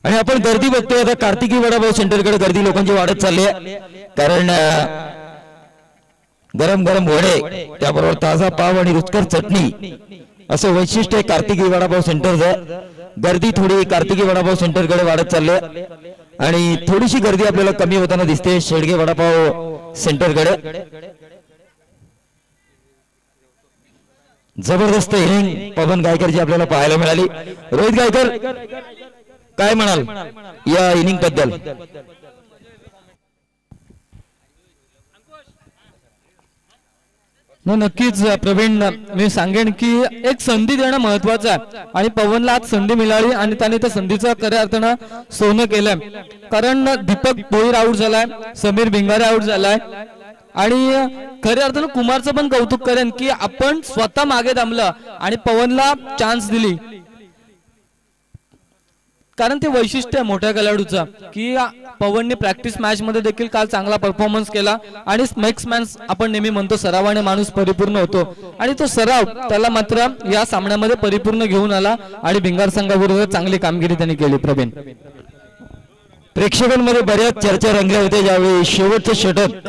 आणि आपण गर्दी बघतोय आता कार्तिकी वडापाव सेंटरकडे गर्दी लोकांची वाढत चालली आहे, कारण गरम गरम वडे त्याबरोबर ताजा पाव आणि रुचकर चटणी असं वैशिष्ट्य आहे कार्तिकी वडापाव सेंटरचं. गर्दी थोडी कार्तिकी वडापाव सेंटरकडे वाढत चालली आहे आणि थोडीशी गर्दी आपल्याला कमी होताना दिसते शेडगे वडापाव सेंटरकडे. जबरदस्त इनिंग पवन गायकरची आपल्याला पाहायला मिळाली. रोहित गायकर काय म्हणाल या इनिंग बद्दल? नक्कीच प्रवीण, मी सांगेन की एक संधी देणं महत्वाचं आहे आणि पवनला आज संधी मिळाली आणि त्याने त्या संधीचं खऱ्या अर्थानं सोनं केलंय. कारण दीपक भोईर आउट झालाय, समीर भिंगारे आउट झालाय आणि खऱ्या अर्थानं कुमारचं पण कौतुक करेन की आपण स्वतः मागे थांबलं आणि पवनला चान्स दिली. कारण ते वैशिष्ट्य आहे मोठ्या खेळाडूचं की पवनने प्रॅक्टिस मॅच मध्ये देखील काल चांगला परफॉर्मन्स केला आणि मेक्स मॅन आपण नेहमी म्हणतो सरावाने माणूस परिपूर्ण होतो आणि तो सराव त्याला मात्र या सामन्यामध्ये परिपूर्ण घेऊन आला आणि भिंगार संघाबरोबर चांगली कामगिरी त्यांनी केली. प्रवीण, प्रेक्षकांमध्ये बऱ्याच चर्चा रंगल्या होत्या ज्यावेळी शेवटचं षटक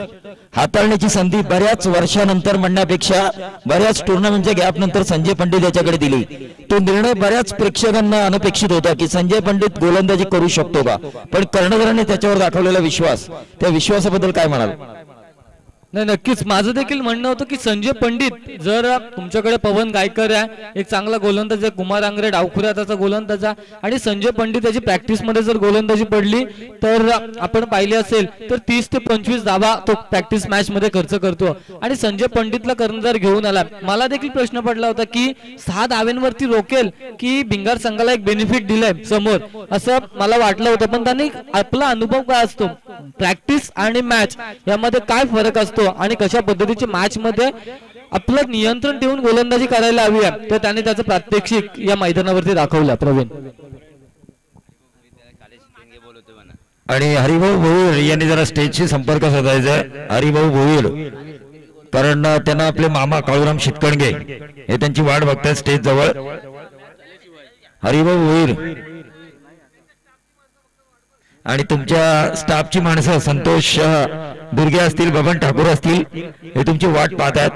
हाताळण्याची संधी बऱ्याच वर्षानंतर म्हणण्यापेक्षा बऱ्याच टुर्नामेंटच्या गॅप नंतर संजय पंडित याच्याकडे दिली. तो निर्णय बऱ्याच प्रेक्षकांना अनपेक्षित होता की संजय पंडित गोलंदाजी करू शकतो का, पण कर्णधाराने त्याच्यावर दाखवलेला विश्वास, त्या विश्वासाबद्दल काय म्हणाल? नाही, नक्कीच माझं देखील म्हणणं होतं की संजय पंडित जर तुमच्याकडे पवन गायकर आहे एक चांगला गोलंदाज आहे, कुमार आंग्रे डावखुऱ्या त्याचा गोलंदाज आणि संजय पंडित याची प्रॅक्टिस मध्ये जर गोलंदाजी पडली तर आपण पाहिले असेल तर 30 ते 25 धावा तो प्रॅक्टिस मॅच मध्ये खर्च करतो आणि संजय पंडितला कर्णधार घेऊन आला. मला देखील प्रश्न पडला होता की 6 धाव्यांवरती रोकेल की भिंगार संघाला एक बेनिफिट दिलंय समोर, असं मला वाटलं होतं. पण त्यांनी आपला अनुभव काय असतो प्रॅक्टिस आणि मॅच यामध्ये काय फरक असतो आणि कशा पद्धतीची मॅच मध्ये आपलं नियंत्रण ठेवून गोलंदाजी करायला हवी आहे तर त्याने त्याचं प्रात्यक्षिक या मैदानावरती दाखवलं. प्रवीण, आणि हरिभाऊ भोईर यांनी जरा स्टेजशी संपर्क साधायचा. हरिभाऊ भोईर, कारण त्यांना आपले मामा काळूराम शितकणगे हे त्यांची वाट बघतात स्टेज जवळ. हरिभाऊ भोईर आणि तुमच्या स्टाफची माणसं संतोष दुर्गे असतील, बबन ठाकूर असतील, हे तुमची वाट पाहतात.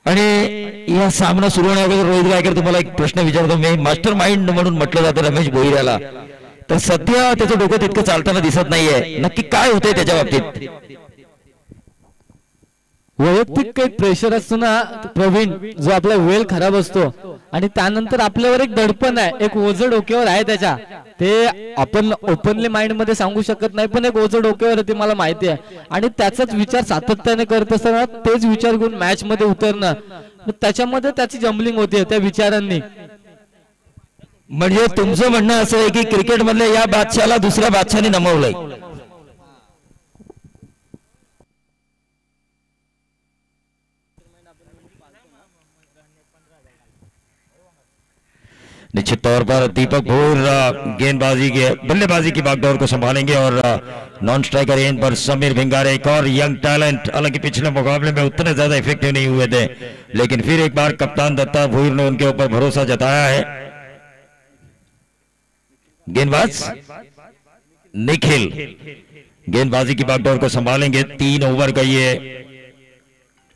आणि या सामना सुरू होण्याअगोदर रोहित गायकर तुम्हाला एक प्रश्न विचारतो मी. मास्टर माइंड म्हणून म्हटलं जातं रमेश भोईर याला, तर सध्या त्याचं डोकं तितकं चालताना दिसत नाहीये, नक्की काय होतंय त्याच्या बाबतीत? वैयक्तिक काही प्रेशर असतो ना प्रवीण, जो आपला वेळ खराब असतो आणि त्यानंतर आपल्यावर एक दडपण आहे, एक ओझं डोक्यावर आहे त्याच्या, ते आपण ओपनली माइंड मध्ये सांगू शकत नाही पण एक ओझं डोक्यावर ते मला माहिती आहे आणि त्याचाच विचार सातत्याने करत असताना तेच विचार घेऊन मॅच मध्ये उतरणं, त्याच्यामध्ये त्याची जम्बलिंग होते त्या विचारांनी. म्हणजे तुमचं म्हणणं असं आहे की क्रिकेट मधल्या या बादशाला दुसऱ्या बादशाने नमवलंय? निश्चित तौर पर दीपक भोईर गेंदबाजी के बल्लेबाजी की बागडोर को संभालेंगे और नॉन स्ट्राइकर रेंज पर समीर भिंगारे, एक और यंग टैलेंट, हालांकि पिछले मुकाबले में उतने ज्यादा इफेक्टिव नहीं हुए थे लेकिन फिर एक बार कप्तान दत्ता भोईर ने उनके ऊपर भरोसा जताया है. गेंदबाज निखिल गेंदबाजी की बागडोर को संभालेंगे. 3 ओवर का ये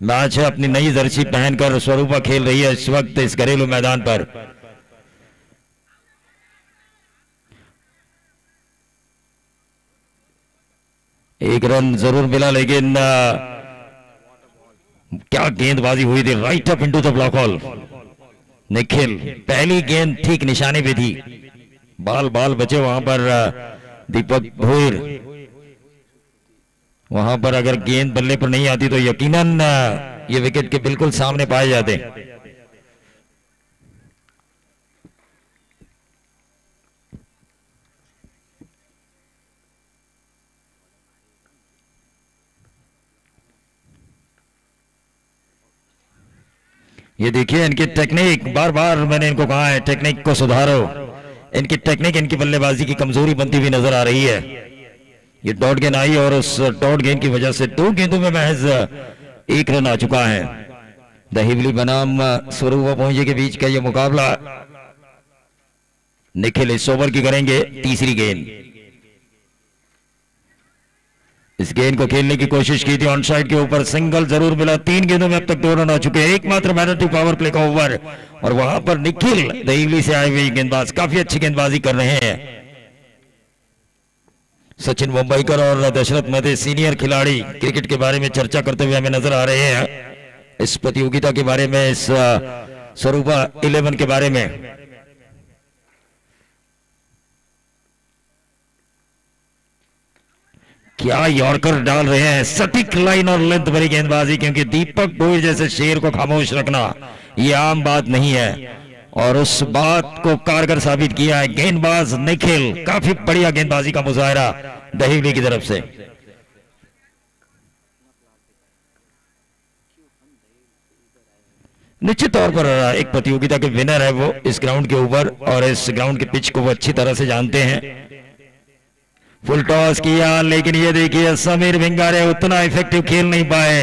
मैच है. अपनी नई जर्सी पहनकर स्वरूपा खेल रही है इस वक्त इस घरेलू मैदान पर. एक रन जरूर मिला लेकिन क्या गेंदबाजी हुई थी, right up into the block hall. Nikhil पहली गेंद ठीक निशाने पे थी, बाल बाल बचे वहां पर. दीपक भोईर वहां पर अगर गेंद बल्ले पर नहीं आती तो यकीनन ये विकेट के बिल्कुल सामने पाए जाते. ये देखिए इनकी टेक्निक, बार बार मैंने इनको कहा है टेक्निक को सुधारो. इनकी टेक्निक इनकी बल्लेबाजी की कमजोरी बनती हुई नजर आ रही है. ये डॉट गेंद आई और उस डॉट गेंद की वजह से 2 गेंदों में महज 1 रन आ चुका है। दहिवली बनाम स्वरूपा पहुंचे के बीच का ये मुकाबला। निखिल इस ओवर की करेंगे तीसरी गेंद। इस गेंद को खेलने की कोशिश की थी ऑन साइड के ऊपर, सिंगल जरूर मिला। 3 गेंदों में अब तक 2 रन आ चुके हैं। एकमात्र मैनटी पावर प्ले का ओवर और वहां पर निखिल दहिवली से आए हुए गेंदबाज काफी अच्छी गेंदबाजी कर रहे हैं। सचिन मुंबईकर और दशरथ मेहते सीनियर खिलाड़ी क्रिकेट के बारे में चर्चा करते हुए हमें नजर आ रहे हैं। इस प्रतियोगिता के बारे में, इस स्वरूपा 11 के बारे में। क्या यॉर्कर डाल रहे हैं, सटीक लाइन और लेंथ भरी गेंदबाजी, क्योंकि दीपक भोईर जैसे शेर को खामोश रखना यह आम बात नहीं है और उस बात को कारगर साबित किया है गेंदबाज निखिल। काफी बढ़िया गेंदबाजी का मुजाहरा दहिवली की तरफ से। निश्चित तौर पर एक प्रतियोगिता के विनर है वो इस ग्राउंड के ऊपर और इस ग्राउंड के पिच को वो अच्छी तरह से जानते हैं। फुल टॉस किया, लेकिन ये देखिए समीर भिंगारे उतना इफेक्टिव खेल नहीं पाए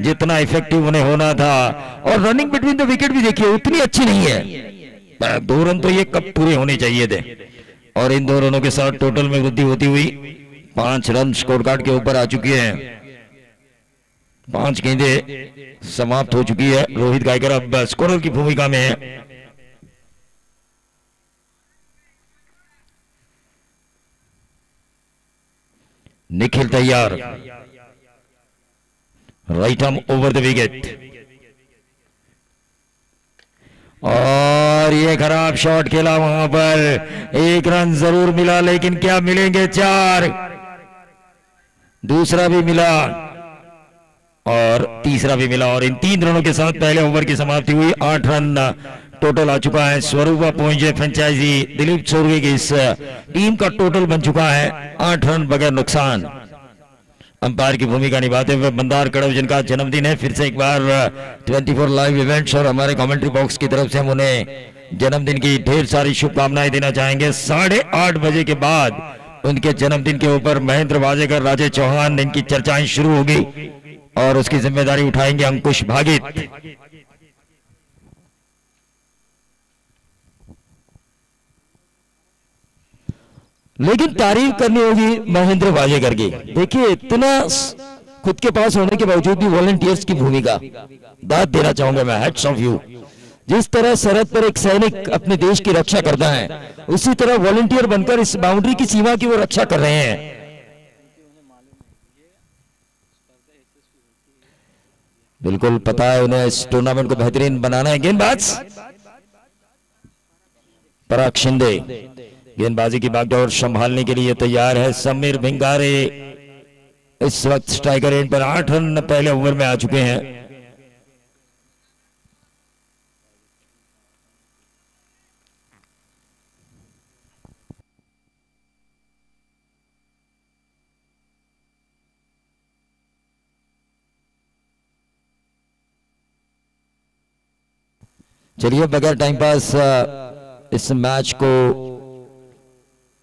जितना इफेक्टिव उन्हें होना था। और रनिंग बिटवीन द विकेट भी देखिए उतनी अच्छी नहीं है। 2 रन तो ये कब पूरे होने चाहिए थे और इन 2 रनों के साथ टोटल में वृद्धि होती हुई 5 रन स्कोर कार्ड के ऊपर आ चुकी है। 5 गेंदें समाप्त हो चुकी है। रोहित गायकर अब स्कोरर की भूमिका में है। निखिल तैयार, right arm over the wicket और ये खराब शॉट खेला। वहां पर 1 रन जरूर मिला, लेकिन क्या मिलेंगे 4। दूसरा भी मिला और तीसरा भी मिला और इन 3 रनों के साथ पहले ओवर की समाप्ति हुई। 8 रन टोटल आ चुका है। स्वरूपा पहुंचे फ्रेंचाइजी दिलीप चौरगे की इस टीम का टोटल बन चुका है 8 रन बगैर नुकसान। अंपायर की भूमिका निभाते हुए मंदार कड़व, जिनका जन्मदिन है, फिर से एक बार 24 लाइव इवेंट्स और हमारे कमेंट्री बॉक्स की तरफ से हम उन्हें जन्मदिन की ढेर सारी शुभकामनाएं देना चाहेंगे। 8:30 बजे के बाद उनके जन्मदिन के ऊपर महेंद्र वाजेकर, राजेश चौहान, इनकी चर्चाएं शुरू होगी और उसकी जिम्मेदारी उठाएंगे अंकुश भागित। लेकिन तारीफ करनी होगी महेंद्र वाजेकर की। देखिए इतना खुद के पास होने के बावजूद भी वॉलंटियर्स की भूमिका दाद देना चाहूंगा मैं। Hats off you. जिस तरह सरहद पर एक सैनिक अपने देश की रक्षा करता है, उसी तरह वॉलंटियर बनकर इस बाउंड्री की सीमा की वो रक्षा कर रहे हैं। बिल्कुल पता है उन्हें इस टूर्नामेंट को बेहतरीन बनाना है। गेंदबाज पराग शिंदे गेंदबाजी की बागडोर संभालने के लिए तैयार है। समीर भिंगारे इस वक्त स्ट्राइकर एंड पर 8 रन पहले ओवर में आ चुके हैं। चलिए बगैर टाइम पास इस मैच को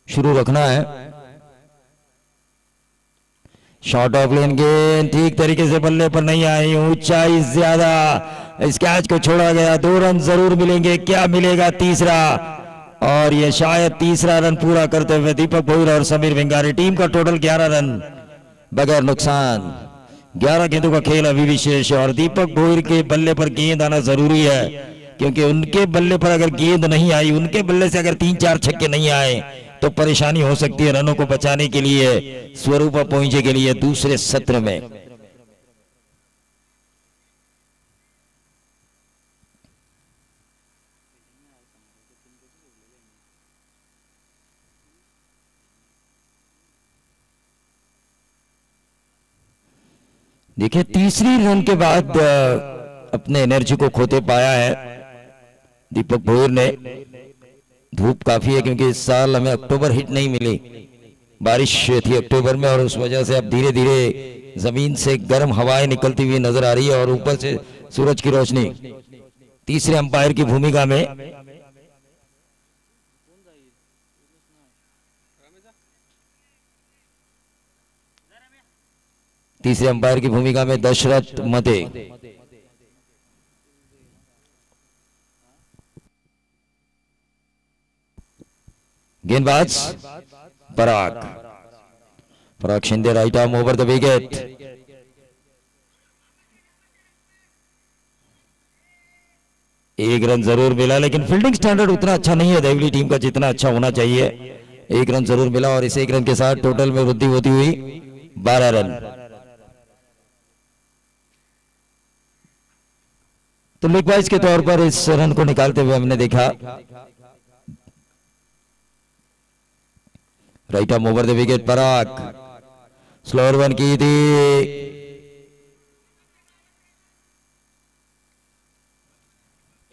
शुरू रखना है। शॉर्ट ऑफ लेन गेंद ठीक तरीके से बल्ले पर नहीं आई, ऊंचाई ज्यादा, इस कैच को छोड़ा गया। 2 रन जरूर मिलेंगे, क्या मिलेगा तीसरा? और ये शायद तीसरा रन पूरा करते हुए दीपक भोईर और समीर भिंगारे। टीम का टोटल 11 रन बगैर नुकसान। 11 गेंदों का खेल अभी भी शेष है और दीपक भोईर के बल्ले पर गेंद आना जरूरी है, क्योंकि उनके बल्ले पर अगर गेंद नहीं आई, उनके बल्ले से अगर 3-4 छक्के नहीं आए तो परेशानी हो सकती है रनों को बचाने के लिए स्वरूपा पहुंचे के लिए दूसरे सत्र में। देखिए तीसरी रन के बाद अपने एनर्जी को खोते पाया है दीपक भोईर ने। धूप काफी है क्योंकि इस साल हमें अक्टूबर हिट नहीं मिली, बारिश थी अक्टूबर में और उस वजह से अब धीरे धीरे जमीन से गर्म हवाएं निकलती हुई नजर आ रही है और ऊपर से सूरज की रोशनी। तीसरे अंपायर की भूमिका में तीसरे अंपायर की भूमिका में दशरथ मते। गेंदबाज Parag Shinde, right arm over the wicket. एक रन जरूर मिला, लेकिन फील्डिंग स्टैंडर्ड उतना अच्छा नहीं है देवली टीम का जितना अच्छा होना चाहिए। एक रन जरूर मिला और इस एक रन के साथ टोटल में वृद्धि होती हुई 12 रन। तो लीग वाइज के तौर पर इस रन को निकालते हुए हमने देखा। Right arm over the wicket Parag, slower one की थी,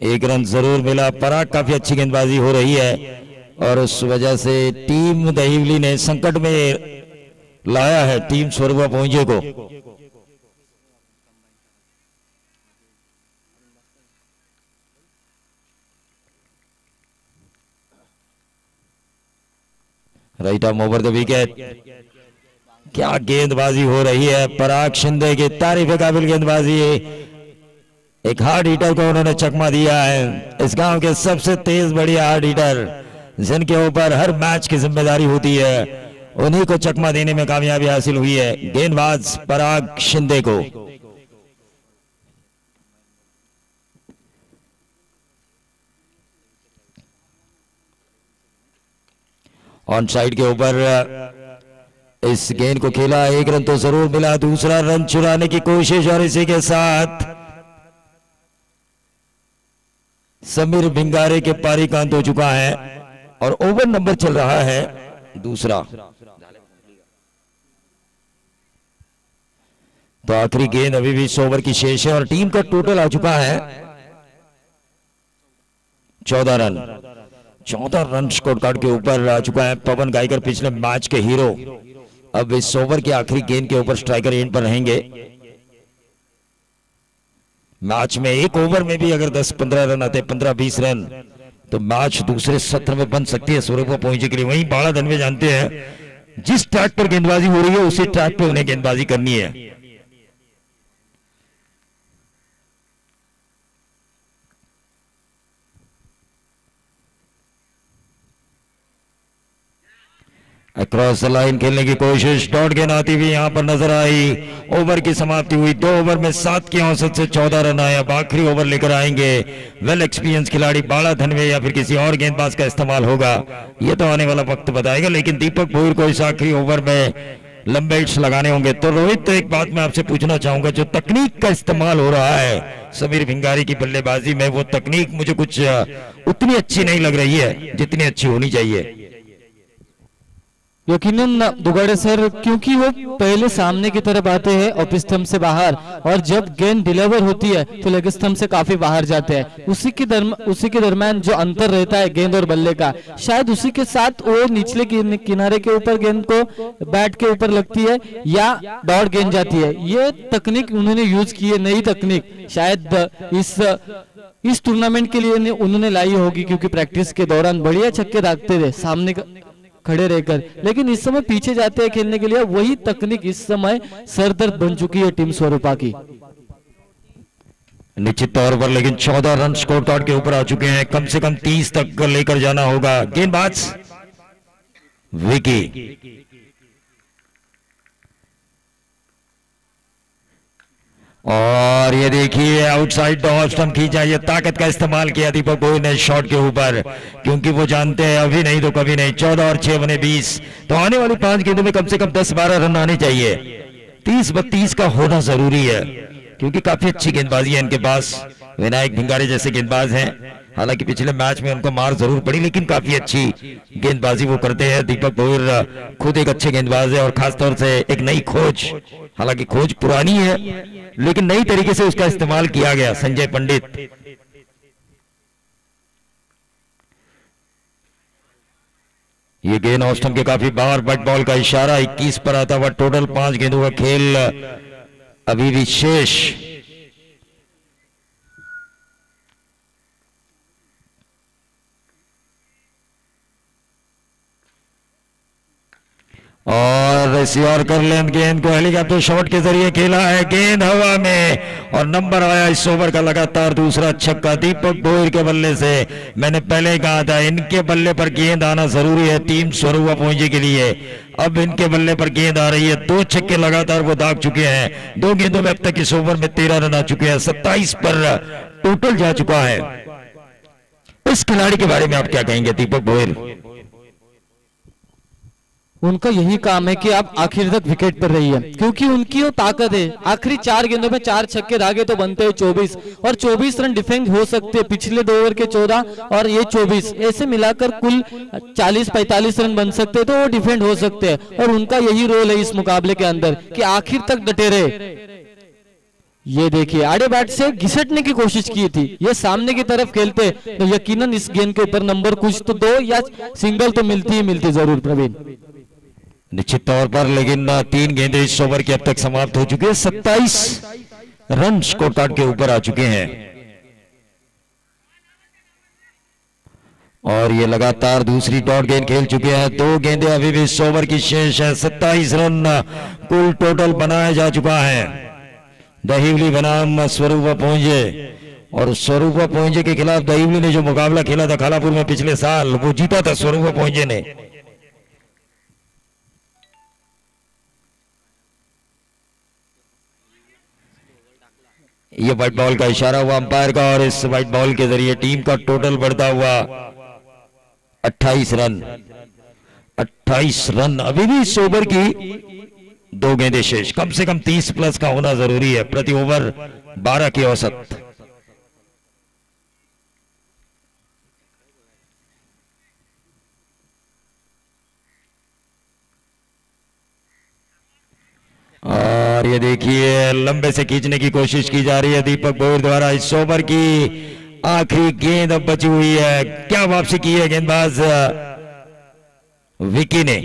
एक रन जरूर मिला। पराग काफी अच्छी गेंदबाजी हो रही है और उस वजह से टीम दहिवली ने संकट में लाया है टीम स्वरूपा पहुंचे को। Right arm over the wicket, क्या गेंदबाजी हो रही है पराग शिंदे की, तारीफ काबिल गेंदबाजी। एक हार्ड हिटर को उन्होंने चकमा दिया है, इस गांव के सबसे तेज बढ़िया हार्ड हिटर जिनके ऊपर हर मैच की जिम्मेदारी होती है, उन्हीं को चकमा देने में कामयाबी हासिल हुई है गेंदबाज पराग शिंदे को। ऑन साइड के ऊपर इस गेंद को खेला, एक रन तो जरूर मिला, दूसरा रन चुराने की कोशिश और इसी के साथ समीर भिंगारे के पारी का अंत हो चुका है और ओवर नंबर चल रहा है दूसरा। तो आखिरी गेंद अभी भी 100 ओवर की शेष है और टीम का टोटल आ चुका है 14 रन। 14 रन स्कोर कार्ड के ऊपर आ चुका है पवन गायकर, पिछले मैच के हीरो। अब इस ओवर के आखिरी गेंद के ऊपर स्ट्राइकर एंड पर रहेंगे। मैच में एक ओवर में भी अगर 10-15 रन आते, 15-20 रन, तो मैच दूसरे सत्र में बन सकती है स्वरूपा पहुंचे के लिए। वहीं बाड़ा धनवे जानते हैं जिस ट्रैक पर गेंदबाजी हो रही है उसी ट्रैक पे उन्हें गेंदबाजी करनी है। अक्रॉस द लाइन खेलने की कोशिश, डॉट गेंद आती हुई यहां पर नजर आई। ओवर की समाप्ति हुई, 2 ओवर में 7 की औसत से 14 रन आए। अब आखिरी ओवर लेकर आएंगे वेल एक्सपीरियंस खिलाड़ी बाड़ा धनवे या फिर किसी और गेंदबाज का इस्तेमाल होगा, यह तो आने वाला वक्त बताएगा। लेकिन दीपक भोईर को इस आखिरी ओवर में लंबे हिट्स लगाने होंगे। तो रोहित, तो एक बात मैं आपसे पूछना चाहूंगा, जो तकनीक का इस्तेमाल हो रहा है समीर भिंगारी की बल्लेबाजी में, वो तकनीक मुझे कुछ उतनी अच्छी नहीं लग रही है जितनी अच्छी होनी चाहिए। यकीनन दुगाड़े सर, क्योंकि वो पहले सामने की तरफ आते हैं ऑफ स्तंभ से बाहर, और जब गेंद डिलीवर होती है तो लेग स्तंभ से काफी बाहर जाते हैं। उसी के दरम्यान जो अंतर रहता है गेंद और बल्ले का, शायद उसी के साथ वो निचले किनारे के ऊपर गेंद को बैट के ऊपर लगती है या डॉट गेंद जाती है। ये तकनीक उन्होंने यूज की है, नई तकनीक शायद इस टूर्नामेंट के लिए उन्होंने लाई होगी, क्योंकि प्रैक्टिस के दौरान बढ़िया छक्के दागते थे सामने खड़े रहकर, लेकिन इस समय पीछे जाते हैं खेलने के लिए। वही तकनीक इस समय सरदर्द बन चुकी है टीम स्वरूपा की। निश्चित तौर पर, लेकिन 14 रन स्कोर कार्ड के ऊपर आ चुके हैं, कम से कम 30 तक लेकर जाना होगा। गेंदबाज विकी, और ये देखिए आउटसाइड द ऑफ स्टंप खींचा, ये ताकत का इस्तेमाल किया दीपक भोईर ने शॉट के ऊपर, क्योंकि वो जानते हैं अभी नहीं तो कभी नहीं। 14 और 6 बने 20, तो आने वाली 5 गेंदों में कम से कम 10-12 रन आने चाहिए। 30-32 का होना जरूरी है, क्योंकि काफी अच्छी गेंदबाजी है इनके पास। विनायक भिंगारे जैसे गेंदबाज हैं, हालांकि पिछले मैच में उनको मार जरूर पड़ी, लेकिन काफी अच्छी गेंदबाजी वो करते हैं। दीपक भोईर खुद एक अच्छे गेंदबाज है और खासतौर से एक नई खोज, हालांकि खोज पुरानी है लेकिन नई तरीके से उसका इस्तेमाल किया गया, संजय पंडित। ये गेंद ऑफ स्टंप के काफी बाहर, बट बॉल का इशारा 21 पर आता हुआ। टोटल 5 गेंदों का खेल अभी भी शेष। और रिसीवर कर लें गेंद को हेलीकॉप्टर शॉट के जरिए खेला है, गेंद हवा में और नंबर आया इस ओवर का लगातार दूसरा छक्का दीपक भोईर के बल्ले से। मैंने पहले कहा था इनके बल्ले पर गेंद आना जरूरी है टीम स्वरूपा पहुंचे के लिए। अब इनके बल्ले पर गेंद आ रही है, 2 छक्के लगातार वो दाग चुके हैं। 2 गेंदों में अब तक इस ओवर में 13 रन आ चुके हैं, 27 पर टोटल जा चुका है। इस खिलाड़ी के बारे में आप क्या कहेंगे दीपक भोईर? उनका यही काम है कि आप आखिर तक विकेट पर रहिए, क्योंकि उनकी वो ताकत है। आखिरी 4 गेंदों में 4 छक्के दागे तो बनते हैं 24 और 24 रन डिफेंड हो सकते हैं। पिछले 2 ओवर के 14 और ये 24 ऐसे मिलाकर कुल 40-45 रन बन सकते हैं, तो वो डिफेंड हो सकते हैं। और उनका यही रोल है इस मुकाबले के अंदर कि आखिर तक डटे रहे। ये देखिए आड़े बैट से घिसटने की कोशिश की थी, ये सामने की तरफ खेलते तो यकीनन इस गेंद के ऊपर नंबर कुछ तो 2 या सिंगल तो मिलती ही मिलती जरूर प्रवीण, निश्चित तौर पर। लेकिन 3 गेंदें इस ओवर की अब तक समाप्त हो चुकी है, 27 रन स्कोर कार्ड के ऊपर आ चुके हैं। और ये लगातार दूसरी डॉट गेंद खेल चुके हैं। 2 गेंदें अभी भी इस ओवर की शेष है, 27 रन कुल टोटल बनाया जा चुका है। दहिवली बनाम स्वरूपा पहुंचे, और स्वरूपा पहुंचे के खिलाफ दहिवली ने जो मुकाबला खेला था खालापुर में पिछले साल, वो जीता था स्वरूपा पहुंचे ने। ये व्हाइट बॉल का इशारा हुआ अंपायर का, और इस व्हाइट बॉल के जरिए टीम का टोटल बढ़ता हुआ 28 रन। 28 रन अभी भी इस ओवर की 2 गेंदें शेष, कम से कम 30 प्लस का होना जरूरी है, प्रति ओवर 12 की औसत। और ये देखिए लंबे से खींचने की कोशिश की जा रही है दीपक भोईर द्वारा। इस ओवर की आखिरी गेंद अब बची हुई है, क्या वापसी की है गेंदबाज विकी ने,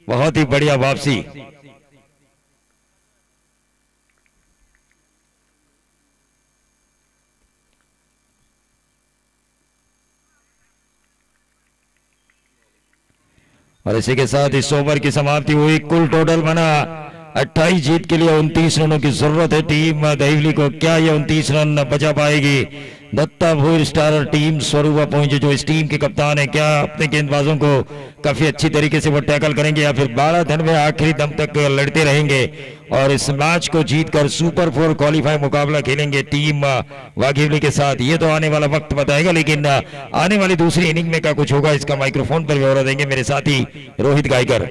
बहुत ही बढ़िया वापसी। और इसी के साथ इस ओवर की समाप्ति हुई। कुल टोटल बना 28 जीत के लिए 29 रनों की जरूरत है टीम दहिवली को। क्या ये 29 रन बचा पाएगी? दत्ता भोईर स्टारर टीम स्वरूपा पहुंचे जो इस टीम के कप्तान है, क्या अपने गेंदबाजों को काफी अच्छी तरीके से वो टैकल करेंगे या फिर 12 धन में आखिरी दम तक लड़ते रहेंगे और इस मैच को जीतकर सुपर 4 क्वालिफाई मुकाबला खेलेंगे टीम वाघिवली के साथ? ये तो आने वाला वक्त बताएगा, लेकिन आने वाली दूसरी इनिंग में क्या कुछ होगा इसका माइक्रोफोन पर ब्यौरा देंगे मेरे साथी रोहित गायकर।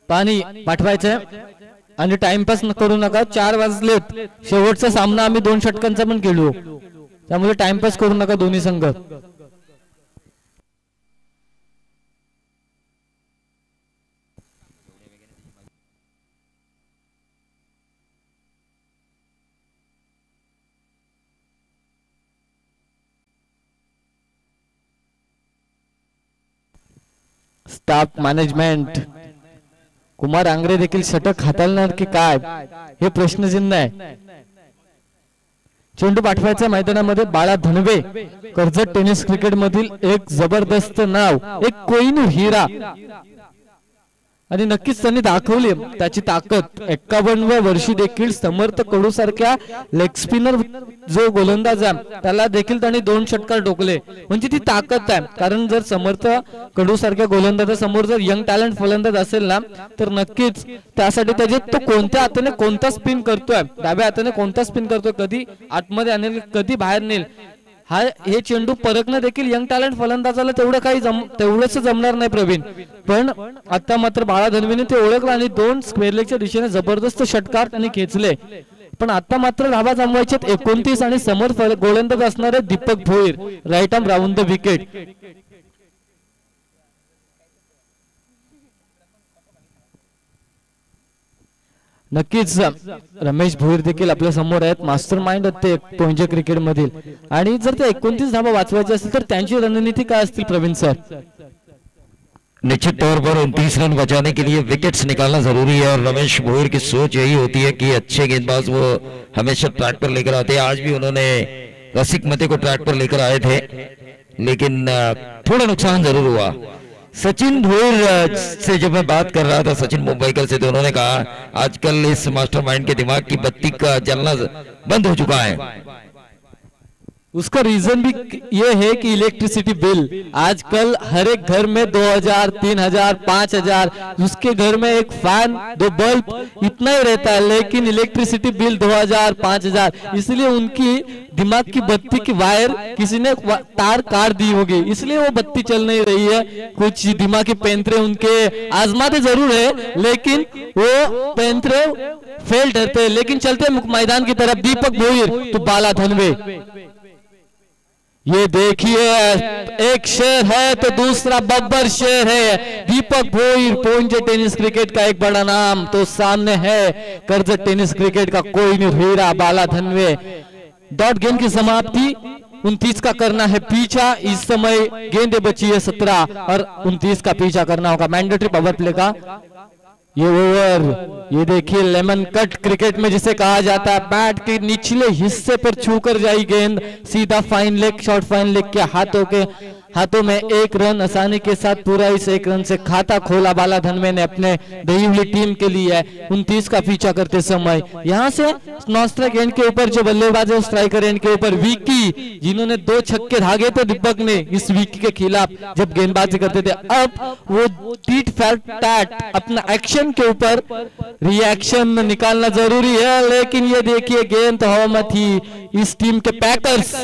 पाणी पाठवायचंय आणि टाइमपास करू नका, 4 वाजलेत, शेवटचा सामना आम्ही 2 षटकांचा पण खेळू, त्यामुळे टाइमपास करू नका दोन्ही संघ। स्टाफ मॅनेजमेंट कुमार आंग्रे देखील षटक हाताळणार की काय हे प्रश्नचिन्ह आहे। चेंडू पाठवायचा मैदानामध्ये बाळा धनवे, कर्जत टेनिस क्रिकेट मधील एक जबरदस्त नाव, एक कोहिनूर हिरा आणि नक्कीच त्यांनी दाखवली त्याची ताकद. 51व्या वर्षी देखील समर्थ कडू सारख्या लेग स्पिनर जो गोलंदाज आहे त्याला देखील त्यांनी 2 षटकार ठोकले. म्हणजे ती ताकद आहे. कारण जर समर्थ कडू सारख्या गोलंदाजासमोर जर यंग टॅलेंट फलंदाज असेल ना तर नक्कीच त्यासाठी त्याचे तो कोणत्या हाताने कोणता स्पिन करतोय, डाव्या हाताने कोणता स्पिन करतोय, कधी आतमध्ये आणेल कधी बाहेर नेल, हे चेंडू परखणं देखील यंग टॅलेंट फलंदाजाला तेवढंच जमणार नाही प्रवीण. पण आता मात्र बाळा धनवेने ते ओळखलं आणि 2 स्क्वेअर लेगच्या दिशेने जबरदस्त षटकार त्यांनी खेचले. पण आता मात्र धावा जमवायचे 29 आणि समोर गोलंदाज असणारे Deepak Bhoir right arm round the wicket. नक्कीच रमेश भोईर देखील आपल्या समोर आहेत. मास्टर माइंड ते पोंजे क्रिकेट मधील. आणि जर ते 29 धावा वाचवायचे असतील तर त्यांची रणनीती काय असतील प्रवीण सर? निश्चित तौर पर 29 रन बचाने के लिए विकेट्स निकालना जरूरी है और रमेश भोईर की सोच यही होती है कि अच्छे गेंदबाज वो हमेशा ट्रैक पर लेकर आते हैं. आज भी उन्होंने रसिक मते को ट्रैक पर लेकर आए थे लेकिन थोड़ा नुकसान जरूर हुआ. सचिन भोईर से जब मैं बात कर रहा था, सचिन मुंबईकर से, तो उन्होंने कहा आजकल इस मास्टरमाइंड के दिमाग की बत्ती का जलना बंद हो चुका है. उसका रीजन भी ये है कि इलेक्ट्रिसिटी बिल आजकल हर एक घर में 2000, 3000, 5000, उसके घर में एक फैन 2 बल्ब इतना ही रहता है, लेकिन इलेक्ट्रिसिटी बिल 2000, 5000. इसलिए उनकी दिमाग की बत्ती की वायर किसी ने तार काट दी होगी, इसलिए वो बत्ती चल नहीं रही है. कुछ दिमागी पैंतरे उनके आजमाते जरूर है लेकिन वो पैंतरे फेल ठहरते. लेकिन चलते मैदान की तरफ दीपक भोईर तो बाला धनवे. ये देखिए एक शेर है तो दूसरा बब्बर शेर है. दीपक भोईर पोंजे टेनिस क्रिकेट का एक बड़ा नाम तो सामने है. कर्जत टेनिस क्रिकेट का कोई नहीं हीरा बाला धनवे. डॉट गेंद की समाप्ति. 29 का करना है पीछा. इस समय गेंदे बची है 17 और 29 का पीछा करना होगा. मैंडेटरी पावर प्ले का ये ओवर. ये देखिए लेमन कट क्रिकेट में जिसे कहा जाता है, बैट के निचले हिस्से पर छूकर जाई गेंद सीधा fine leg, short fine leg के हाथों में 1 रन आसानी के साथ. पूरा इस 1 रन से खाता खोला बाला धनवे ने अपने दहीवली टीम के लिए. 29 का पीछा करते समय यहां से नॉस्ट्राइक एंड के ऊपर जो बल्लेबाज है स्ट्राइकर एंड के ऊपर विकी, जिन्होंने 2 छक्के भागे थे दीपक ने इस विकी के खिलाफ जब गेंदबाजी करते थे. अब वो टीट फैट टैट अपना एक्शन के ऊपर रिएक्शन निकालना जरूरी है. लेकिन ये देखिए गेंद तो हवा में थी. इस टीम के पैकर्स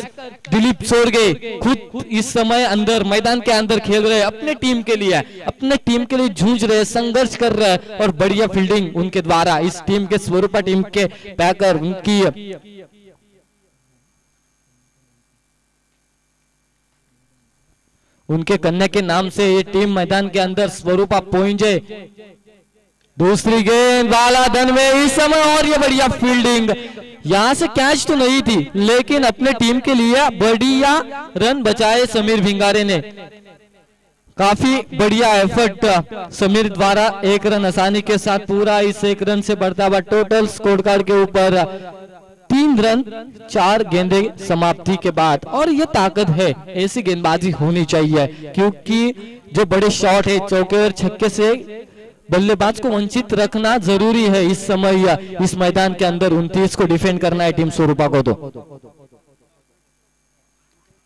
दिलीप सोरगे खुद इस समय अंदर मैदान के अंदर खेल रहे, अपने टीम के लिए जूझ रहे, संघर्ष कर रहे हैं और बढ़िया फील्डिंग उनके द्वारा इस टीम के स्वरूपा टीम के पैकर उनके कन्या के नाम से ये टीम मैदान के अंदर स्वरूपा पोंजे. दूसरी गेंद बाला धनवे इस समय और ये बढ़िया फील्डिंग. यहां से कैच तो नहीं थी लेकिन अपने टीम के लिए बढ़िया रन बचाए समीर भिंगारे ने. काफी बढ़िया एफर्ट समीर द्वारा. 1 रन आसानी के साथ पूरा इस 1 रन से बढ़ता हुआ टोटल स्कोर कार्ड के ऊपर 3 रन 4 गेंदे समाप्ति के बाद. और ये ताकत है, ऐसी गेंदबाजी होनी चाहिए क्योंकि जो बड़े शॉट है चौके और छक्के से बल्लेबाज को वंचित रखना जरूरी है. इस समय इस मैदान के अंदर 29 को डिफेंड करना है टीम स्वरूपा को. तो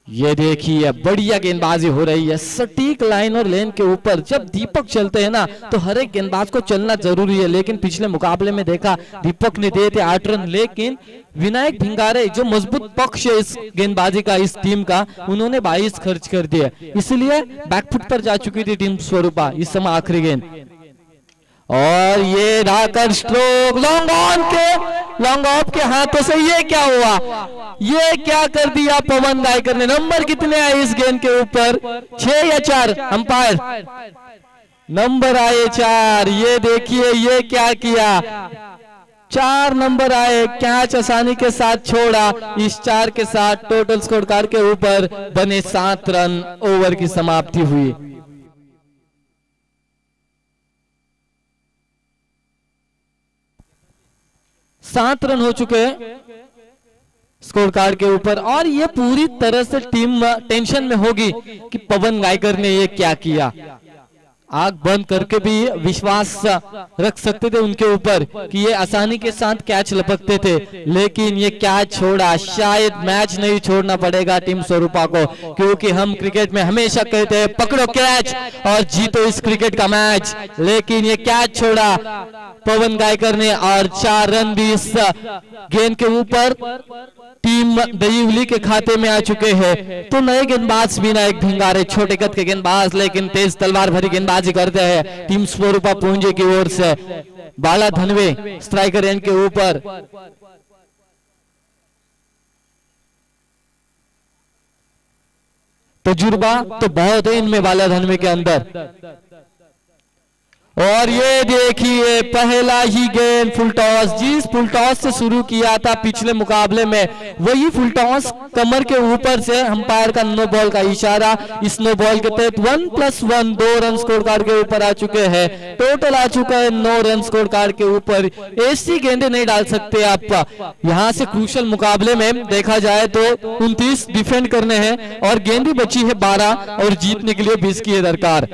ये देखिए बढ़िया गेंदबाजी हो रही है सटीक लाइन और लेन के ऊपर. जब दीपक चलते हैं ना तो हर एक गेंदबाज को चलना जरूरी है. लेकिन पिछले मुकाबले में देखा दीपक ने दिए थे 8 रन, लेकिन विनायक भिंगारे जो मजबूत पक्ष है इस गेंदबाजी का इस टीम का, उन्होंने 22 खर्च कर दिए, इसलिए बैकफुट पर जा चुकी थी टीम स्वरूपा. इस समय आखिरी गेंद और ये धाकर स्ट्रोक लॉन्ग ऑफ के हाथों से. ये क्या हुआ, ये क्या कर दिया पवन गायकर ने. नंबर कितने आए इस गेंद के ऊपर, 6 या 4? अंपायर नंबर आए 4. ये देखिए ये क्या किया, 4 नंबर आए. कैच आसानी के साथ छोड़ा. इस 4 के साथ टोटल स्कोर कार्ड के ऊपर बने 7 रन. ओवर की समाप्ति हुई. 7 रन हो चुके हैं स्कोर कार्ड के ऊपर. और ये पूरी तरह से टीम टेंशन में होगी कि पवन गायकर ने ये क्या किया. आंख बंद करके भी विश्वास रख सकते थे उनके ऊपर कि ये आसानी के साथ कैच लपकते थे, लेकिन ये कैच छोड़ा। शायद मैच नहीं छोड़ना पड़ेगा टीम स्वरूपा को, क्योंकि हम क्रिकेट में हमेशा कहते हैं पकड़ो कैच और जीतो इस क्रिकेट का मैच, लेकिन ये कैच छोड़ा पवन गायकर ने और 4 रन भी इस गेंद के ऊपर टीम दहीवली के खाते में आ चुके हैं। तो नए गेंदबाज विनायक भिंगारे, छोटे कद के गेंदबाज लेकिन तेज तलवार भरी गेंदबाजी करते हैं टीम स्वरूपा पूंजे की ओर से। बाला धनवे स्ट्राइकर एंड के ऊपर, तजुर्बा तो बहुत है इनमें बाला धनवे के अंदर। और ये देखिए पहला ही गेंद फुल टॉस, जिस फुल टॉस से शुरू किया था पिछले मुकाबले में, वही फुल टॉस कमर के ऊपर से अंपायर का नो बॉल का इशारा, इस नो बॉल के तहत 1+1 2 रन स्कोर कार्ड के ऊपर आ चुके हैं। टोटल आ चुका है 9 रन स्कोर कार्ड के ऊपर। ऐसी गेंदे नहीं डाल सकते आप। यहां से क्रूशल मुकाबले में देखा जाए तो 29 डिफेंड करने हैं और गेंदी बची है 12 और जीतने के लिए 20 की है दरकार।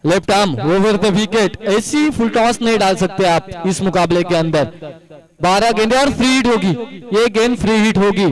Left arm over the wicket, ऐसी फुल टॉस नहीं डाल सकते आप इस मुकाबले के अंदर। 12 गेंदें और फ्री हिट होगी, ये गेंद फ्री हिट होगी,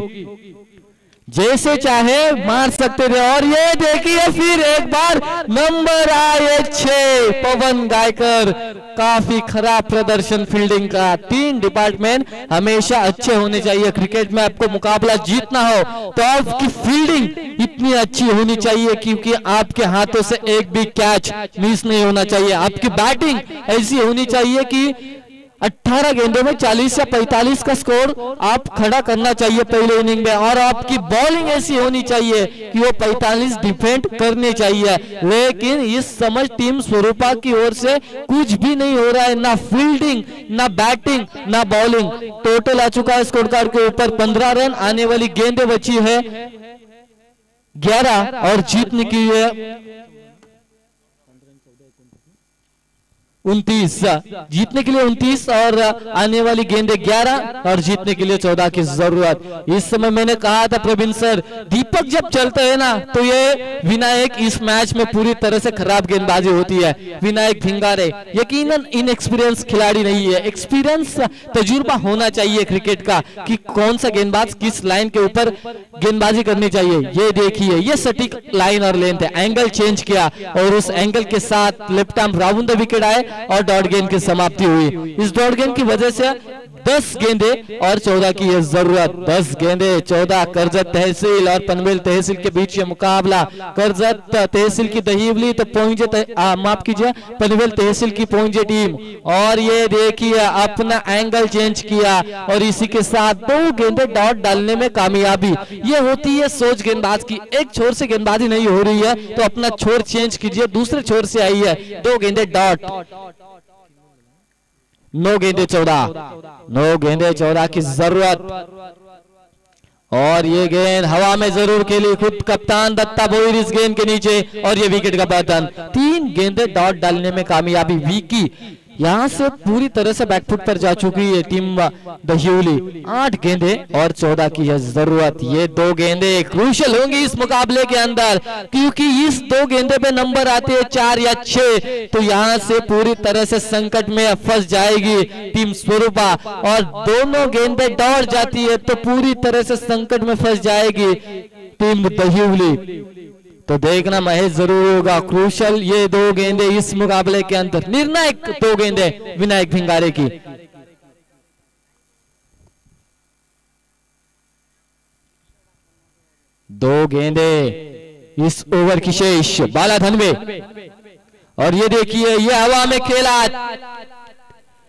जैसे चाहे मार सकते थे। और ये देखिए फिर एक बार नंबर आए 6 पवन गायकर। काफी खराब प्रदर्शन फील्डिंग का। 3 डिपार्टमेंट हमेशा अच्छे होने चाहिए। क्रिकेट में आपको मुकाबला जीतना हो तो आपकी फील्डिंग इतनी अच्छी होनी चाहिए क्योंकि आपके हाथों से एक भी कैच मिस नहीं होना चाहिए। आपकी बैटिंग ऐसी होनी चाहिए कि 18 गेंदों में 40 या 45 का स्कोर आप खड़ा करना चाहिए पहले इनिंग में, और आपकी बॉलिंग ऐसी होनी चाहिए कि वो 45 डिफेंड करने चाहिए। लेकिन इस समय टीम स्वरूपा की ओर से कुछ भी नहीं हो रहा है, ना फील्डिंग, ना बैटिंग, ना बॉलिंग। टोटल आ चुका है स्कोर कार्ड के ऊपर 15 रन। आने वाली गेंदें बची है 11 और जीतने की है 29। जीतने के लिए 29 और आने वाली गेंदें 11 और जीतने के लिए 14 की जरूरत। इस समय मैंने कहा था प्रवीण सर, दीपक जब चलते हैं ना तो ये विनायक इस मैच में पूरी तरह से खराब गेंदबाजी होती है। विनायक भिंगारे यकीनन इनएक्सपीरियंस खिलाड़ी नहीं है। एक्सपीरियंस तजुर्बा होना चाहिए क्रिकेट का कि कौन सा गेंदबाज किस लाइन के ऊपर गेंदबाजी करनी चाहिए। ये देखिए ये सटीक लाइन और लेंथ है, एंगल चेंज किया और उस एंगल के साथ left arm round the wicket आए और डॉट गेंद की समाप्ति हुई। इस डॉट गेंद की वजह से 10 गेंदे और 14 की है जरूरत। 10 गेंदे 14। करजत तहसील और पनवेल तहसील के बीच ये मुकाबला। करजत तहसील की दहीवली तो पहुंचे, माफ कीजिए, पनवेल तहसील की पहुंचे टीम। और ये देखिए अपना एंगल चेंज किया और इसी के साथ 2 गेंदे डॉट डालने में कामयाबी। ये होती है सोच गेंदबाज की। एक छोर से गेंदबाजी नहीं हो रही है तो अपना छोर चेंज कीजिए, दूसरे छोर से आई है 2 गेंदे डॉट। 9 गेंदे 14, 9 गेंदे 14 की जरूरत। और ये गेंद हवा में जरूर खेली, खुद कप्तान दत्ता बोईर इस गेंद के नीचे और ये विकेट का पतन। 3 गेंदे डॉट डालने में कामयाबी। विकी यहां से पूरी तरह से बैकफुट पर जा चुकी है टीम दहियोली। 8 गेंदे और 14 की है जरूरत। ये 2 गेंदे क्रूशियल होंगी इस मुकाबले के अंदर क्योंकि इस 2 गेंदे पे नंबर आते हैं 4 या 6 तो यहां से पूरी तरह से संकट में फंस जाएगी टीम स्वरूपा। और दोनों गेंदे डॉट जाती है तो पूरी तरह से संकट में फंस जाएगी टीम दहियोली। तो देखना महेश जरूर होगा। क्रूशल ये 2 गेंदे इस मुकाबले के अंदर, निर्णायक 2 गेंदे विनायक भिंगारे की। दो गेंदे इस ओवर की शेष। बाला धनवे और ये देखिए ये हवा में खेला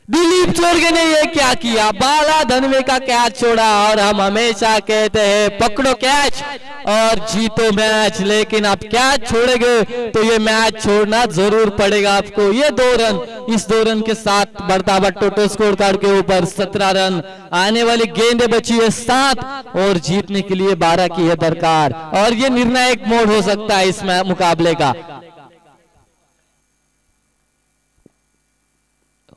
दिलीप चोरगे ने ये क्या किया, बाला धनवे का कैच छोड़ा। और हम हमेशा कहते हैं पकड़ो कैच और जीतो मैच, लेकिन आप कैच छोड़ेंगे तो ये मैच छोड़ना जरूर पड़ेगा आपको। ये 2 रन, इस 2 रन के साथ बर्ताबर टोटल स्कोर कार्ड के ऊपर 17 रन। आने वाली गेंदें बची है 7 और जीतने के लिए 12 की है दरकार। और ये निर्णायक मोड़ हो सकता है इस मुकाबले का।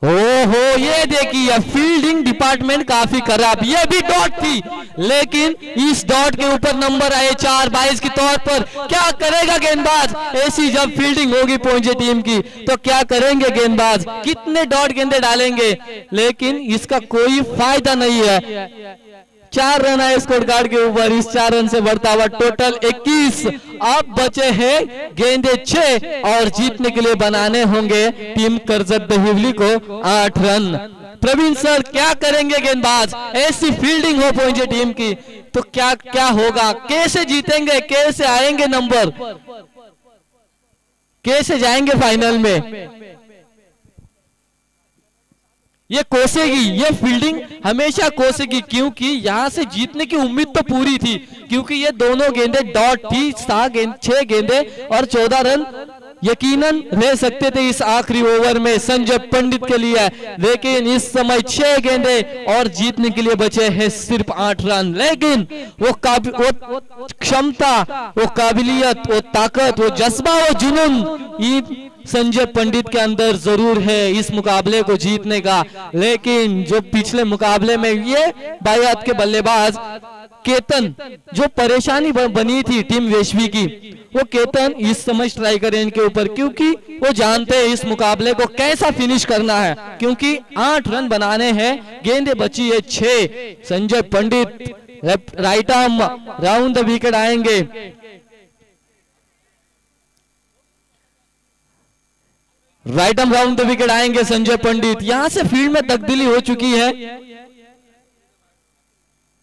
ओहो, ये देखिए फील्डिंग डिपार्टमेंट काफी खराब, ये भी डॉट थी, लेकिन इस डॉट के ऊपर नंबर आए 4-22 के तौर पर। क्या करेगा गेंदबाज? ऐसी जब फील्डिंग होगी पहुंचे टीम की तो क्या करेंगे गेंदबाज? कितने डॉट गेंदे डालेंगे? लेकिन इसका कोई फायदा नहीं है। 4 रन आए स्कोर कार्ड के ऊपर, इस 4 रन से बढ़ता हुआ टोटल 21। अब बचे हैं गेंदे 6 और जीतने के लिए बनाने होंगे टीम करजत दहिवली को 8 रन। प्रवीण सर क्या करेंगे गेंदबाज? ऐसी फील्डिंग हो पहुंचे टीम की तो क्या क्या होगा? कैसे जीतेंगे? कैसे आएंगे नंबर? कैसे जाएंगे फाइनल में? ये कोसेगी, ये फील्डिंग हमेशा कोसेगी, क्योंकि यहां से जीतने की उम्मीद तो पूरी थी, क्योंकि ये दोनों गेंदे डॉट थी। 6 गेंदे और 14 रन यकीनन रह सकते थे इस आखिरी ओवर में संजय पंडित के लिए, लेकिन इस समय 6 गेंदे और जीतने के लिए बचे हैं सिर्फ 8 रन। लेकिन वो क्षमता, वो काबिलियत, वो ताकत, वो जज्बा, वो जुनून संजय पंडित के अंदर जरूर है इस मुकाबले को जीतने का। लेकिन जो पिछले मुकाबले में ये बायात के बल्लेबाज केतन, जो परेशानी बनी थी टीम वेशवी की, वो केतन इस समय स्ट्राइकर एंड के ऊपर, क्योंकि वो जानते हैं इस मुकाबले को कैसा फिनिश करना है, क्योंकि 8 रन बनाने हैं, गेंदे बची है 6। Sanjay Pandit left right arm round the wicket आएंगे। Right arm round the wicket आएंगे संजय पंडित। यहां से फील्ड में तब्दीली हो चुकी है,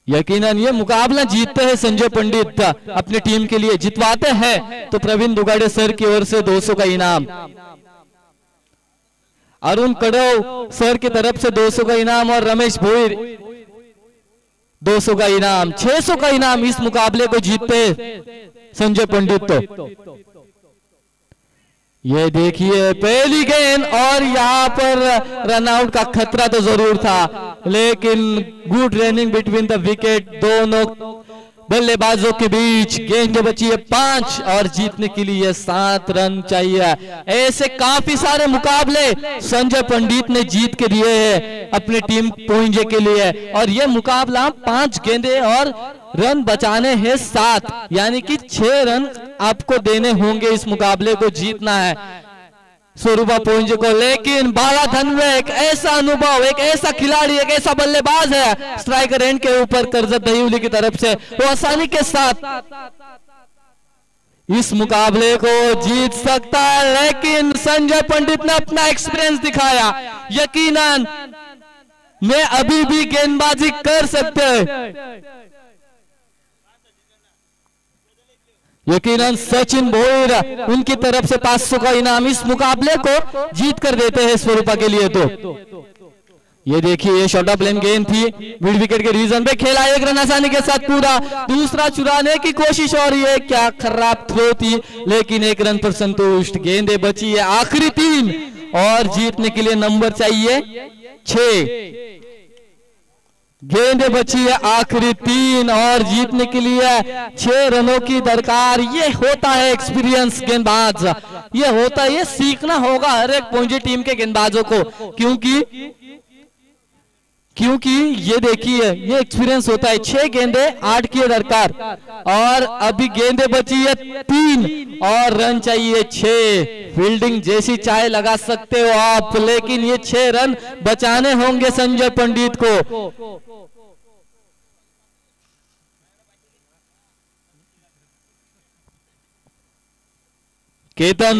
यकीनन ये मुकाबला जीतते हैं संजय पंडित, अपनी टीम के लिए जितवाते हैं तो प्रवीण दुगाड़े सर की ओर से 200 का इनाम, अरुण कड़व सर की तरफ से 200 का इनाम और रमेश भोईर 200 का इनाम, 600 का इनाम इस मुकाबले को जीतते संजय पंडित। तो ये देखिए पहली गेंद और यहाँ पर रनआउट का खतरा तो जरूर था, लेकिन good running between the wicket, दोनों बल्लेबाजों के बीच। गेंद बची है 5 और जीतने के लिए 7 रन चाहिए। ऐसे काफी सारे मुकाबले संजय पंडित ने जीत के दिए हैं अपनी टीम पहुंचे के लिए, और ये मुकाबला 5 गेंदे और रन बचाने हैं 7, यानी कि 6 रन आपको देने होंगे इस मुकाबले को जीतना है स्वरूपा पहुंचे को। लेकिन बाला धनवे एक ऐसा अनुभव, एक ऐसा खिलाड़ी, एक ऐसा बल्लेबाज है स्ट्राइकर एंड के ऊपर करजत दहिवली की तरफ से, वो आसानी के साथ इस मुकाबले को जीत सकता है। लेकिन संजय पंडित ने अपना एक्सपीरियंस दिखाया, यकीनन मैं अभी भी गेंदबाजी कर सकते हैं। यकीनन सचिन भोईर उनकी तरफ से 500 का इनाम इस मुकाबले को जीत कर देते हैं स्वरूपा के लिए। तो ये देखिए ये शॉर्ट ऑफ लेन गेंद थी, मिड विकेट के रीजन पे खेला, 1 रन आसानी के साथ पूरा, दूसरा चुराने की कोशिश और ये क्या खराब थ्रो थी, लेकिन 1 रन पर संतुष्ट। गेंदे बची है आखिरी 3 और जीतने के लिए नंबर चाहिए 6। गेंदे बची है आखिरी 3 और जीतने के लिए 6 रनों की दरकार। ये होता है एक्सपीरियंस गेंदबाज, ये होता है, ये सीखना होगा हर एक पहुंची टीम के गेंदबाजों को, क्योंकि ये देखिए ये एक्सपीरियंस होता है। 6 गेंदे 8 की दरकार और अभी गेंदे बची है 3 और रन चाहिए 6। फील्डिंग जैसी चाहे लगा सकते हो आप, लेकिन ये 6 रन बचाने होंगे संजय पंडित को। केतन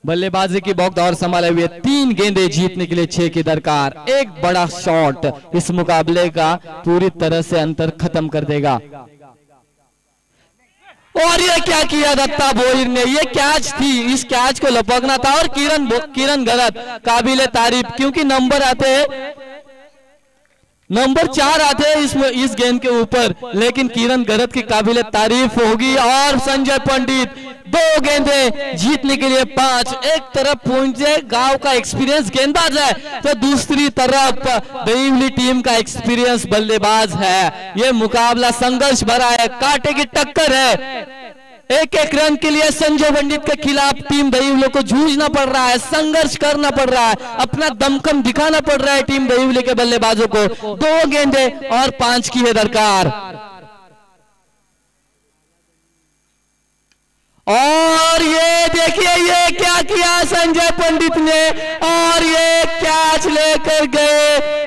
बल्लेबाजी की बौखलाहट संभाले हुए 3 गेंदे जीतने के लिए 6 की दरकार। एक बड़ा शॉट इस मुकाबले का पूरी तरह से अंतर खत्म कर देगा। और ये क्या किया दत्ता भोईर ने, ये कैच थी, इस कैच को लपकना था। और किरण गलत काबिले तारीफ, क्योंकि नंबर आते हैं, नंबर 4 आते हैं इस गेंद के ऊपर, लेकिन किरण गलत की काबिले तारीफ होगी। और संजय पंडित 2 गेंदे जीतने के लिए 5। एक तरफ पहुंचे गांव का एक्सपीरियंस गेंदबाज है, तो दूसरी तरफ दहिवली टीम का एक्सपीरियंस बल्लेबाज है। ये मुकाबला संघर्ष भरा है, कांटे की टक्कर है। एक एक रन के लिए संजय पंडित के खिलाफ टीम दहिवले को जूझना पड़ रहा है, संघर्ष करना पड़ रहा है, अपना दमखम दिखाना पड़ रहा है टीम दहिवले के बल्लेबाजों को। 2 गेंदे और 5 की है दरकार। और ये देखिए ये क्या किया संजय पंडित ने, और ये कैच लेकर गए।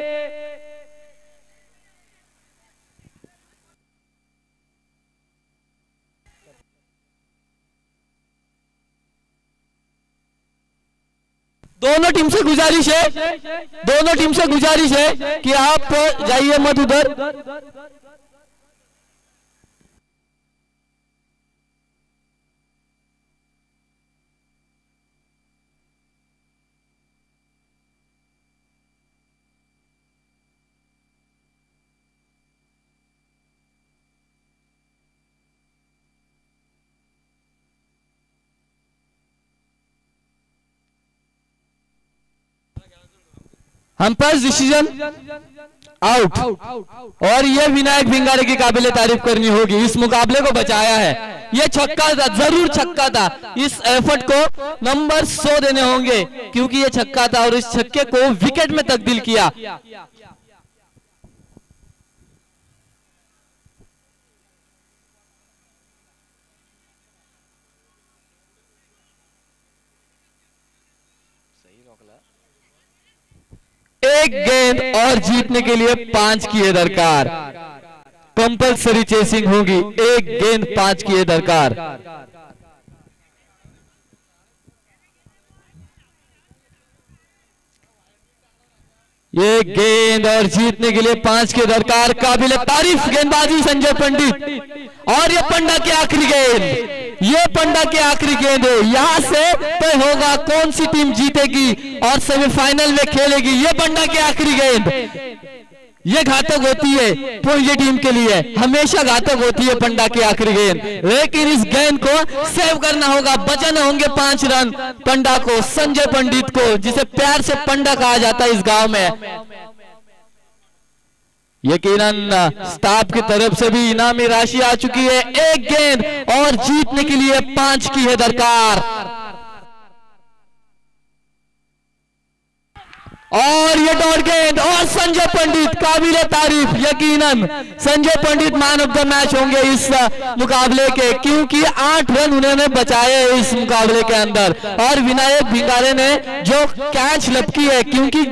दोनों टीम से गुजारिश है कि आप जाइए मत उधर। Umpire decision out. और ये विनायक भिंगारे की काबिले तारीफ करनी होगी, इस मुकाबले को बचाया है। ये छक्का था, जरूर छक्का था। इस एफर्ट को नंबर 100 देने होंगे क्योंकि ये छक्का था और इस छक्के को विकेट में तब्दील किया। एक गेंद और जीतने के लिए 5 की है दरकार। कंपलसरी चेसिंग होगी, एक गेंद 5 की है दरकार। ये गेंद और जीतने के लिए 5 की दरकार। काबिल तारीफ गेंदबाजी संजय पंडित। और ये पंडा की आखिरी गेंद, ये पंडा की आखिरी गेंद है। यहां से तय होगा कौन सी टीम जीतेगी और सेमीफाइनल में खेलेगी। ये पंडा की आखिरी गेंद, ये घातक होती है पुणे टीम के लिए, हमेशा घातक होती है पंडा की आखिरी गेंद। लेकिन इस गेंद को सेव करना होगा, बचाने होंगे 5 रन पंडा को, संजय पंडित को, जिसे प्यार से पंडा कहा जाता है इस गांव में। यकीनन स्टाफ की तरफ से भी इनामी राशि आ चुकी है। एक गेंद और जीतने के लिए 5 की है दरकार। और ये डॉट गेंद और संजय पंडित काबिले तारीफ। यकीनन संजय पंडित मैन ऑफ द मैच होंगे इस मुकाबले के, क्योंकि 8 रन उन्होंने बचाए इस मुकाबले के अंदर। और विनायक भिंगारे ने जो कैच लपकी है, क्योंकि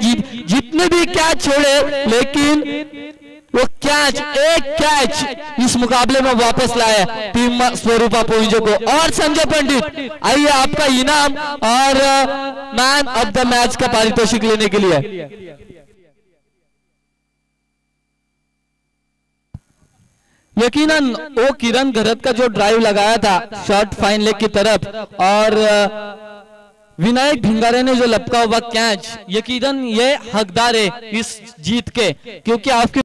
जितने भी कैच छोड़े लेकिन वो कैच, एक कैच इस मुकाबले में वापस लाए टीम स्वरूपा पोइंजो को। और संजय पंडित आइए आपका इनाम और मैन ऑफ द मैच का पारितोषिक लेने के लिए। यकीनन वो किरण घरत का जो ड्राइव लगाया था शॉर्ट फाइन लेग की तरफ, और विनायक भिंगारे ने जो लपका हुआ कैच, यकीनन ये हकदार है इस जीत के, क्योंकि आपकी